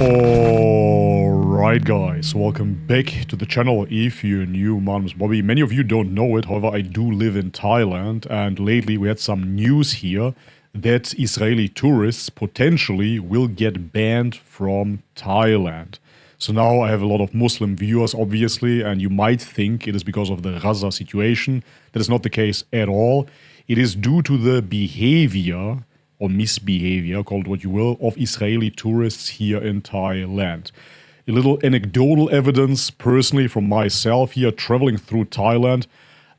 Alright guys, welcome back to the channel. If you're new, my name is Bobby. Many of you don't know it, however I do live in Thailand, and lately we had some news here that Israeli tourists potentially will get banned from Thailand. So now I have a lot of Muslim viewers obviously, and you might think it is because of the Gaza situation. That is not the case at all. It is due to the behavior or misbehavior, call it what you will, of Israeli tourists here in Thailand. A little anecdotal evidence personally from myself here traveling through Thailand.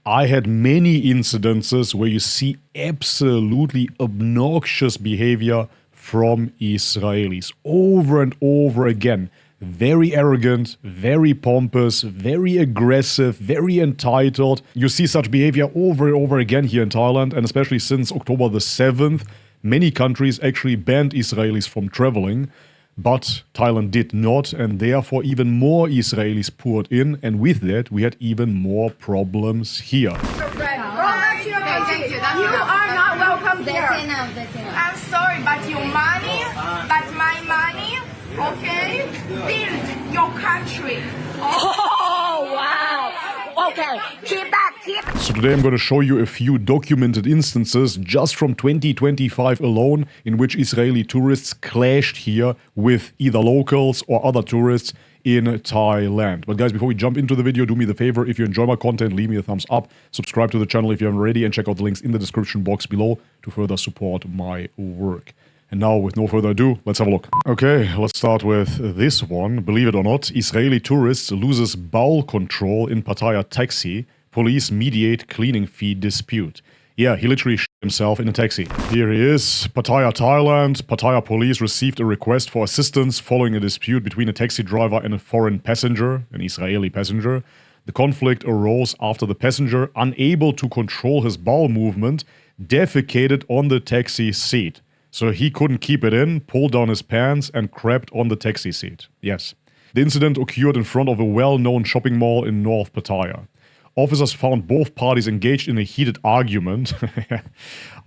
I had many incidences where you see absolutely obnoxious behavior from Israelis over and over again. Very arrogant, very pompous, very aggressive, very entitled. You see such behavior over and over again here in Thailand, and especially since October the 7th, many countries actually banned Israelis from traveling, but Thailand did not, and therefore even more Israelis poured in, and with that we had even more problems here. Go back to your country. You are not welcome here. I'm sorry, but your money, but my money, okay? Build your country. Oh, wow. Okay, keep that, keep it. So today I'm going to show you a few documented instances just from 2025 alone in which Israeli tourists clashed here with either locals or other tourists in Thailand. But guys, before we jump into the video, do me the favor, if you enjoy my content, leave me a thumbs up, subscribe to the channel if you haven't already, and check out the links in the description box below to further support my work. And now, with no further ado, let's have a look. Okay, let's start with this one. Believe it or not, Israeli tourists loses bowel control in Pattaya taxi. Police mediate cleaning fee dispute. Yeah, he literally shit himself in a taxi. Here he is, Pattaya, Thailand. Pattaya police received a request for assistance following a dispute between a taxi driver and a foreign passenger, an Israeli passenger. The conflict arose after the passenger, unable to control his bowel movement, defecated on the taxi seat. So he couldn't keep it in, pulled down his pants, and crapped on the taxi seat. Yes. The incident occurred in front of a well-known shopping mall in North Pattaya. Officers found both parties engaged in a heated argument.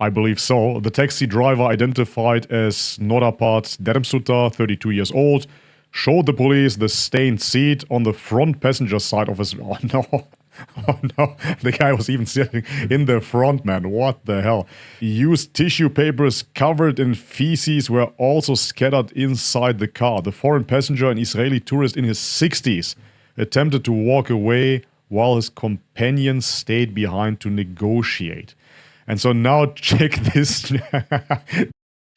I believe so. The taxi driver, identified as Nodapat Dermsutta, 32 years old, showed the police the stained seat on the front passenger side of his... Oh no. Oh no, the guy was even sitting in the front, man. What the hell? Used tissue papers covered in feces were also scattered inside the car. The foreign passenger, an Israeli tourist in his 60s, attempted to walk away while his companion stayed behind to negotiate. And so now check this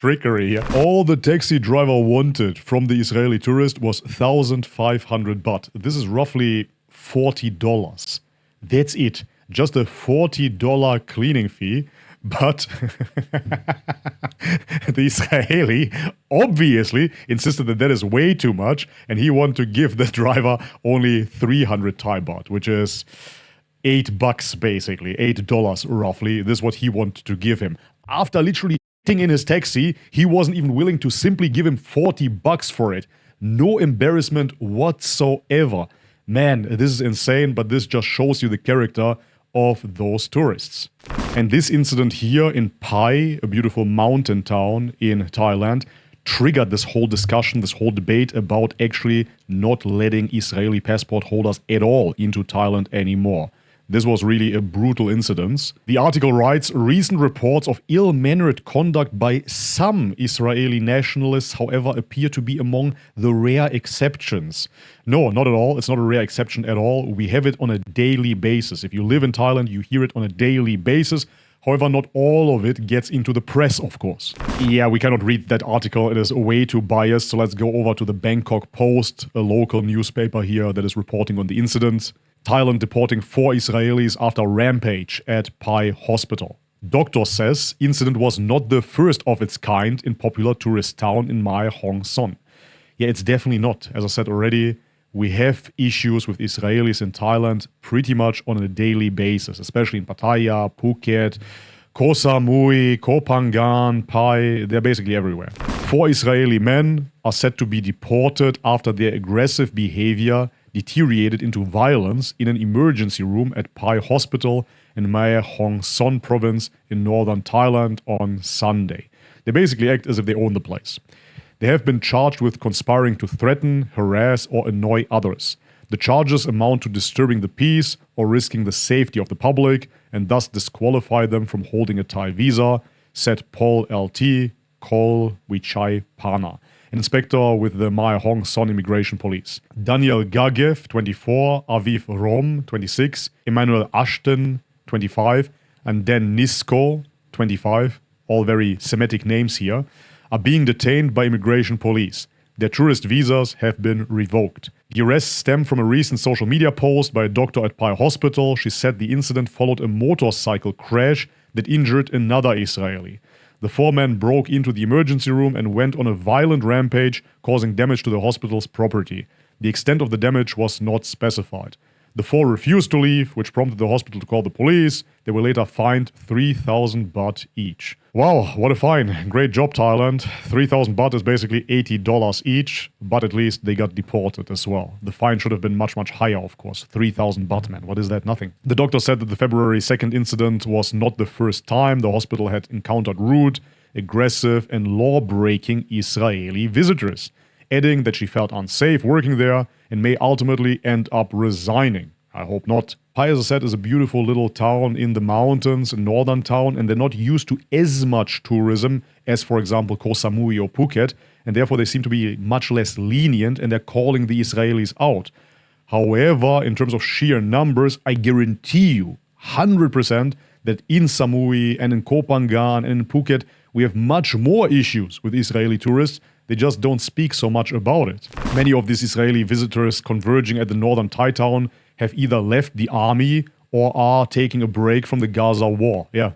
trickery here. All the taxi driver wanted from the Israeli tourist was 1,500 baht. This is roughly $40. That's it. Just a $40 cleaning fee. But the Israeli obviously insisted that that is way too much, and he wanted to give the driver only 300 Thai baht, which is $8 basically, $8 roughly. This is what he wanted to give him. After literally sitting in his taxi, he wasn't even willing to simply give him $40 for it. No embarrassment whatsoever. Man, this is insane, but this just shows you the character of those tourists. And this incident here in Pai, a beautiful mountain town in Thailand, triggered this whole discussion, this whole debate about actually not letting Israeli passport holders at all into Thailand anymore. This was really a brutal incident. The article writes, recent reports of ill-mannered conduct by some Israeli nationalists, however, appear to be among the rare exceptions. No, not at all. It's not a rare exception at all. We have it on a daily basis. If you live in Thailand, you hear it on a daily basis. However, not all of it gets into the press, of course. Yeah, we cannot read that article. It is way too biased. So let's go over to the Bangkok Post, a local newspaper here that is reporting on the incident. Thailand deporting 4 Israelis after rampage at Pai hospital. Doctor says incident was not the first of its kind in popular tourist town in Mae Hong Son. Yeah, it's definitely not. As I said already, we have issues with Israelis in Thailand pretty much on a daily basis, especially in Pattaya, Phuket, Koh Samui, Koh Phangan, Pai, they're basically everywhere. 4 Israeli men are said to be deported after their aggressive behavior deteriorated into violence in an emergency room at Pai Hospital in Mae Hong Son province in northern Thailand on Sunday. They basically act as if they own the place. They have been charged with conspiring to threaten, harass, or annoy others. The charges amount to disturbing the peace or risking the safety of the public and thus disqualify them from holding a Thai visa, said Paul L.T. Kol Wichai Pana, an inspector with the Mae Hong Son Immigration Police. Daniel Gagev, 24, Aviv Rom, 26, Emmanuel Ashton, 25, and Dan Nisko, 25, all very Semitic names here, are being detained by immigration police. Their tourist visas have been revoked. The arrests stem from a recent social media post by a doctor at Pai Hospital. She said the incident followed a motorcycle crash that injured another Israeli. The four men broke into the emergency room and went on a violent rampage, causing damage to the hospital's property. The extent of the damage was not specified. The four refused to leave, which prompted the hospital to call the police. They were later fined 3,000 baht each. Wow, what a fine. Great job, Thailand. 3,000 baht is basically $80 each, but at least they got deported as well. The fine should have been much, much higher, of course. 3,000 baht, man. What is that? Nothing. The doctor said that the February 2nd incident was not the first time the hospital had encountered rude, aggressive, and law-breaking Israeli visitors, adding that she felt unsafe working there and may ultimately end up resigning. I hope not. Pai, as I said, is a beautiful little town in the mountains, a northern town, and they're not used to as much tourism as, for example, Koh Samui or Phuket, and therefore they seem to be much less lenient and they're calling the Israelis out. However, in terms of sheer numbers, I guarantee you 100% that in Samui and in Koh Phangan and in Phuket, we have much more issues with Israeli tourists. They just don't speak so much about it. Many of these Israeli visitors converging at the northern Thai town have either left the army or are taking a break from the Gaza war. Yeah,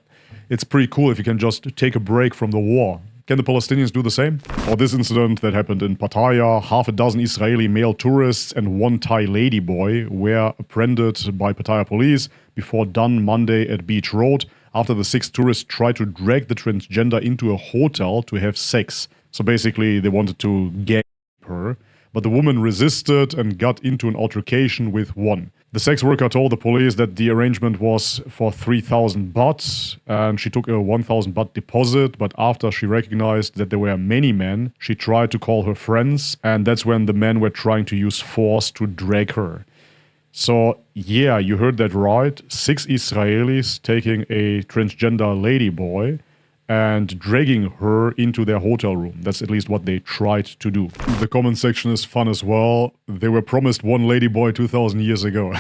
it's pretty cool if you can just take a break from the war. Can the Palestinians do the same? Or this incident that happened in Pattaya, half a dozen Israeli male tourists and one Thai ladyboy were apprehended by Pattaya police before dawn Monday at Beach Road after the 6 tourists tried to drag the transgender into a hotel to have sex. So basically, they wanted to gag her, but the woman resisted and got into an altercation with one. The sex worker told the police that the arrangement was for 3,000 baht, and she took a 1,000 baht deposit, but after she recognized that there were many men, she tried to call her friends, and that's when the men were trying to use force to drag her. So, yeah, you heard that right. 6 Israelis taking a transgender ladyboy and dragging her into their hotel room. That's at least what they tried to do. The comment section is fun as well. They were promised one ladyboy 2,000 years ago.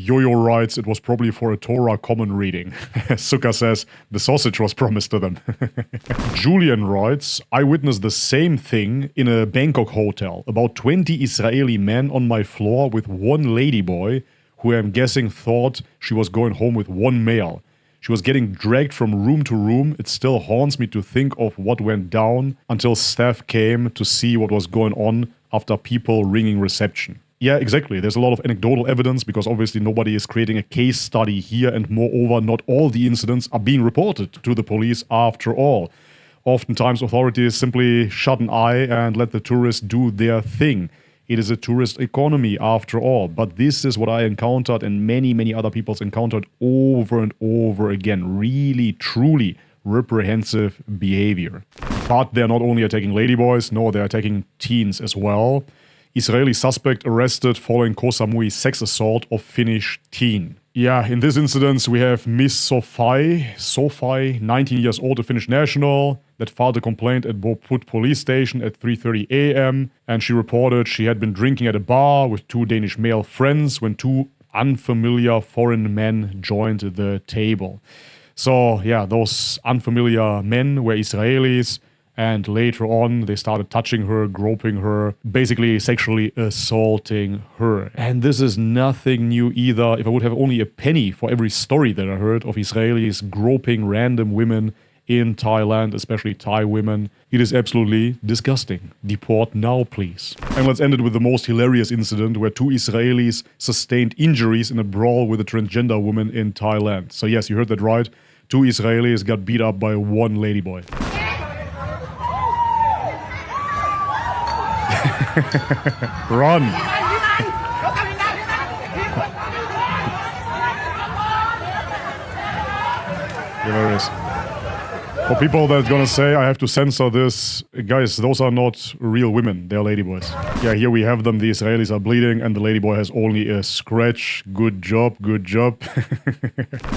Yo-Yo writes, it was probably for a Torah common reading. Sukkah says, the sausage was promised to them. Julian writes, I witnessed the same thing in a Bangkok hotel. About 20 Israeli men on my floor with one ladyboy, who I'm guessing thought she was going home with one male. She was getting dragged from room to room. It still haunts me to think of what went down until staff came to see what was going on after people ringing reception. Yeah, exactly. There's a lot of anecdotal evidence because obviously nobody is creating a case study here, and moreover, not all the incidents are being reported to the police after all. Oftentimes, authorities simply shut an eye and let the tourists do their thing. It is a tourist economy after all, but this is what I encountered and many, many other people's encountered over and over again. Really, truly reprehensive behavior. But they're not only attacking ladyboys, no, they're attacking teens as well. Israeli suspect arrested following Koh Samui sex assault of Finnish teen. Yeah, in this incident, we have Miss Sophie, 19 years old, a Finnish national, that filed a complaint at Boput police station at 3:30 a.m. And she reported she had been drinking at a bar with 2 Danish male friends when 2 unfamiliar foreign men joined the table. So, yeah, those unfamiliar men were Israelis. And later on, they started touching her, groping her, basically sexually assaulting her. And this is nothing new either. If I would have only a penny for every story that I heard of Israelis groping random women in Thailand, especially Thai women, it is absolutely disgusting. Deport now, please. And let's end it with the most hilarious incident where 2 Israelis sustained injuries in a brawl with a transgender woman in Thailand. So yes, you heard that right. 2 Israelis got beat up by 1 ladyboy. Run! Here it is. For people that's gonna say I have to censor this, guys, those are not real women, they're ladyboys. Yeah, here we have them, the Israelis are bleeding and the ladyboy has only a scratch. Good job, good job.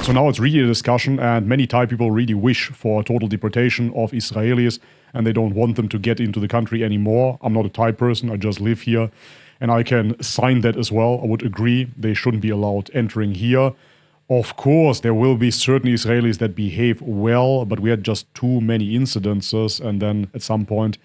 So now it's really a discussion and many Thai people really wish for a total deportation of Israelis and they don't want them to get into the country anymore. I'm not a Thai person, I just live here and I can sign that as well. I would agree they shouldn't be allowed entering here. Of course, there will be certain Israelis that behave well, but we had just too many incidences, and then at some point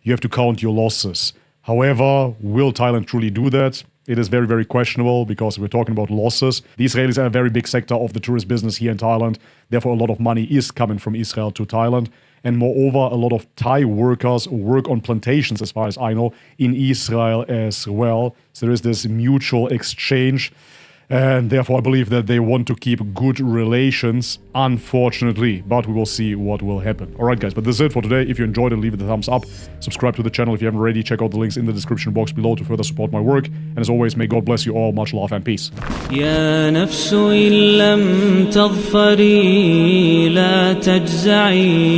you have to count your losses. However, will Thailand truly do that? It is very, very questionable because we're talking about losses. The Israelis are a very big sector of the tourist business here in Thailand. Therefore, a lot of money is coming from Israel to Thailand. And moreover, a lot of Thai workers work on plantations, as far as I know, in Israel as well. So there is this mutual exchange. And therefore, I believe that they want to keep good relations, unfortunately. But we will see what will happen. Alright guys, but this is it for today. If you enjoyed it, leave it a thumbs up. Subscribe to the channel if you haven't already. Check out the links in the description box below to further support my work. And as always, may God bless you all. Much love and peace. يا نفس إن لم تظفري لا تجزعي